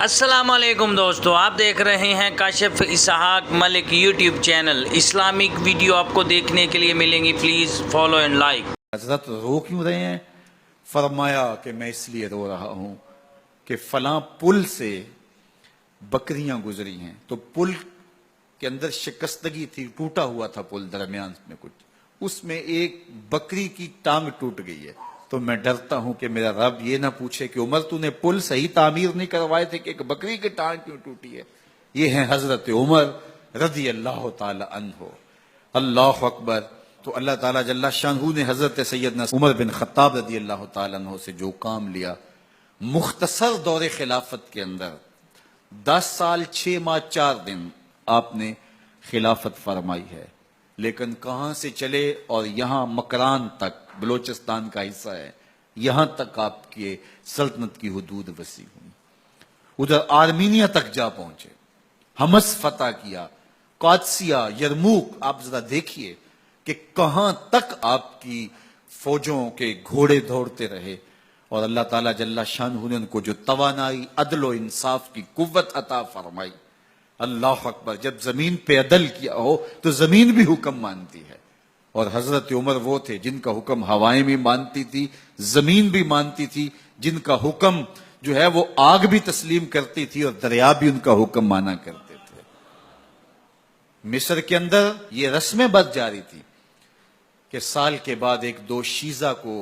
السلام علیکم دوستو، آپ دیکھ رہے ہیں کاشف اسحاق ملک یوٹیوب چینل۔ اسلامک ویڈیو آپ کو دیکھنے کے لیے ملیں گی، پلیز فالو اینڈ لائک۔ حضرت رو کیوں رہے ہیں؟ فرمایا کہ میں اس لیے رو رہا ہوں کہ فلاں پل سے بکریاں گزری ہیں، تو پل کے اندر شکستگی تھی، ٹوٹا ہوا تھا پل درمیان میں کچھ، اس میں ایک بکری کی ٹانگ ٹوٹ گئی ہے، تو میں ڈرتا ہوں کہ میرا رب یہ نہ پوچھے کہ عمر تو نے پل صحیح تعمیر نہیں کروائے تھے کہ ایک بکری کی ٹانگ کیوں ٹوٹی ہے۔ یہ ہیں حضرت عمر رضی اللہ تعالی عنہ۔ اللہ اکبر۔ تو اللہ تعالیٰ جل شانہ نے حضرت سیدنا عمر بن خطاب رضی اللہ تعالیٰ عنہ سے جو کام لیا، مختصر دور خلافت کے اندر 10 سال 6 ماہ 4 دن آپ نے خلافت فرمائی ہے، لیکن کہاں سے چلے اور یہاں مکران تک، بلوچستان کا حصہ ہے، یہاں تک آپ کی سلطنت کی حدود وسیع ہوئی، ادھر آرمینیا تک جا پہنچے، حمص فتح کیا، قادسیہ، یرموک۔ آپ ذرا دیکھیے کہ کہاں تک آپ کی فوجوں کے گھوڑے دوڑتے رہے، اور اللہ تعالیٰ جل شانہ نے ان کو جو توانائی، عدل و انصاف کی قوت عطا فرمائی۔ اللہ اکبر۔ جب زمین پہ عدل کیا ہو تو زمین بھی حکم مانتی ہے، اور حضرت عمر وہ تھے جن کا حکم ہوائیں بھی مانتی تھی، زمین بھی مانتی تھی، جن کا حکم جو ہے وہ آگ بھی تسلیم کرتی تھی اور دریا بھی ان کا حکم مانا کرتے تھے۔ مصر کے اندر یہ رسمیں بد جاری تھی کہ سال کے بعد ایک دو شیزہ کو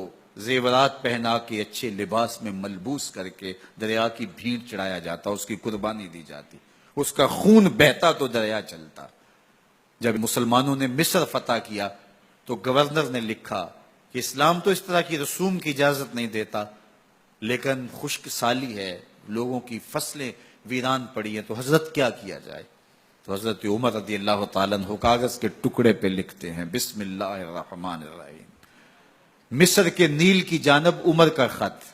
زیورات پہنا کے اچھے لباس میں ملبوس کر کے دریا کی بھیڑ چڑھایا جاتا، اس کی قربانی دی جاتی، اس کا خون بہتا تو دریا چلتا۔ جب مسلمانوں نے مصر فتح کیا تو گورنر نے لکھا کہ اسلام تو اس طرح کی رسوم کی اجازت نہیں دیتا، لیکن خشک سالی ہے، لوگوں کی فصلیں ویران پڑی ہیں، تو حضرت کیا کیا جائے؟ تو حضرت عمر رضی اللہ تعالیٰ عنہ کاغذ کے ٹکڑے پہ لکھتے ہیں، بسم اللہ الرحمن الرحیم۔ مصر کے نیل کی جانب عمر کا خط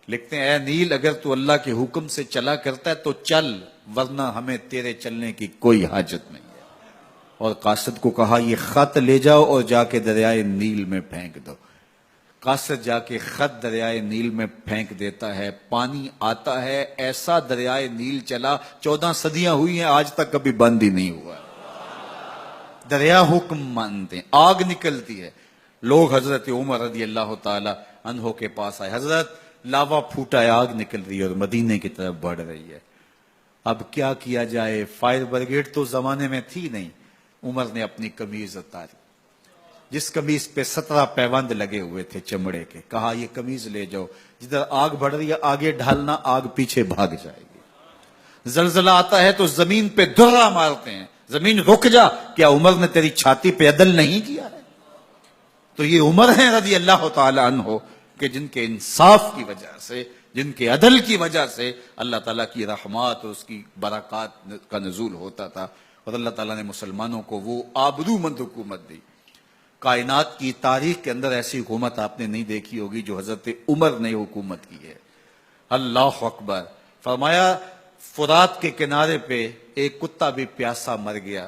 لکھتے ہیں، اے نیل، اگر تو اللہ کے حکم سے چلا کرتا ہے تو چل، ورنہ ہمیں تیرے چلنے کی کوئی حاجت نہیں ہے۔ اور قاصد کو کہا یہ خط لے جاؤ اور جا کے دریائے نیل میں پھینک دو۔ قاصد جا کے خط دریائے نیل میں پھینک دیتا ہے، پانی آتا ہے، ایسا دریائے نیل چلا، 14 صدیاں ہوئی ہیں، آج تک کبھی بند ہی نہیں ہوا۔ دریا حکم مانتے ہیں، آگ نکلتی ہے۔ لوگ حضرت عمر رضی اللہ تعالی عنہ کے پاس آئے، حضرت لاوا پھوٹا ہے، آگ نکل رہی ہے اور مدینے کی طرف بڑھ رہی ہے، اب کیا کیا جائے؟ فائر بریگیڈ تو زمانے میں تھی نہیں۔ عمر نے اپنی قمیض اتاری، جس قمیض پہ 17 پیوند لگے ہوئے تھے چمڑے کے، کہا یہ قمیض لے جاؤ، جدھر آگ بڑھ رہی ہے آگے ڈھالنا، آگ پیچھے بھاگ جائے گی۔ زلزلہ آتا ہے تو زمین پہ دھرا مارتے ہیں، زمین رک جا، کیا عمر نے تیری چھاتی پہ عدل نہیں کیا ہے؟ تو یہ عمر ہیں رضی اللہ تعالی عنہ کہ جن کے انصاف کی وجہ سے، جن کے عدل کی وجہ سے اللہ تعالیٰ کی رحمات اور اس کی برکات کا نزول ہوتا تھا، اور اللہ تعالیٰ نے مسلمانوں کو وہ آبرومند حکومت دی۔ کائنات کی تاریخ کے اندر ایسی حکومت آپ نے نہیں دیکھی ہوگی جو حضرت عمر نے حکومت کی ہے۔ اللہ اکبر۔ فرمایا فرات کے کنارے پہ ایک کتا بھی پیاسا مر گیا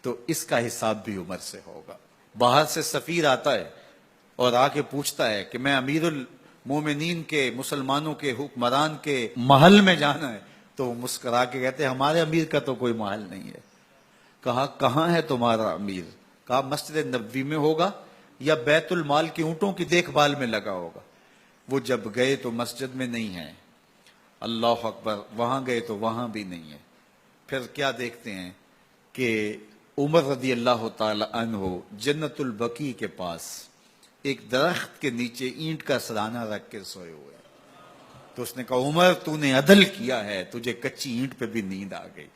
تو اس کا حساب بھی عمر سے ہوگا۔ باہر سے سفیر آتا ہے اور آ کے پوچھتا ہے کہ میں امیر المومنین کے، مسلمانوں کے حکمران کے محل میں جانا ہے، تو وہ مسکرا کے کہتے ہیں ہمارے امیر کا تو کوئی محل نہیں ہے۔ کہا کہاں ہے تمہارا امیر؟ کہا مسجد نبوی میں ہوگا یا بیت المال کی اونٹوں کی دیکھ بھال میں لگا ہوگا۔ وہ جب گئے تو مسجد میں نہیں ہے، اللہ اکبر، وہاں گئے تو وہاں بھی نہیں ہے۔ پھر کیا دیکھتے ہیں کہ عمر رضی اللہ تعالی عنہ جنت البقیع کے پاس ایک درخت کے نیچے اینٹ کا سرانہ رکھ کے سوئے ہوئے، تو اس نے کہا عمر تو نے عدل کیا ہے، تجھے کچی اینٹ پہ بھی نیند آ گئی،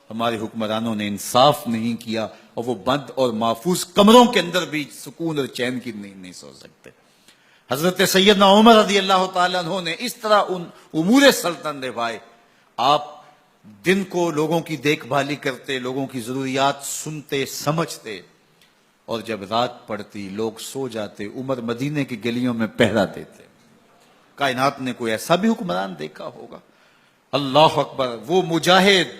ہمارے حکمرانوں نے انصاف نہیں کیا، اور وہ بند اور محفوظ کمروں کے اندر بھی سکون اور چین کی نیند نہیں سو سکتے۔ حضرت سیدنا عمر رضی اللہ تعالیٰ عنہ نے اس طرح ان امور سلطنت نبھائے۔ آپ دن کو لوگوں کی دیکھ بھالی کرتے، لوگوں کی ضروریات سنتے سمجھتے، اور جب رات پڑتی لوگ سو جاتے، عمر مدینے کی گلیوں میں پہرا دیتے۔ کائنات نے کوئی ایسا بھی حکمران دیکھا ہوگا؟ اللہ اکبر۔ وہ مجاہد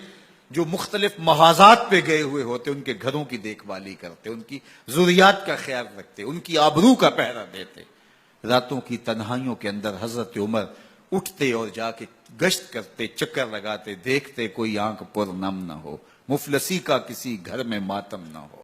جو مختلف محاذات پہ گئے ہوئے ہوتے، ان کے گھروں کی دیکھ بھالی کرتے، ان کی ضروریات کا خیال رکھتے، ان کی آبرو کا پہرا دیتے۔ راتوں کی تنہائیوں کے اندر حضرت عمر اٹھتے اور جا کے گشت کرتے، چکر لگاتے، دیکھتے کوئی آنکھ پر نم نہ ہو، مفلسی کا کسی گھر میں ماتم نہ ہو۔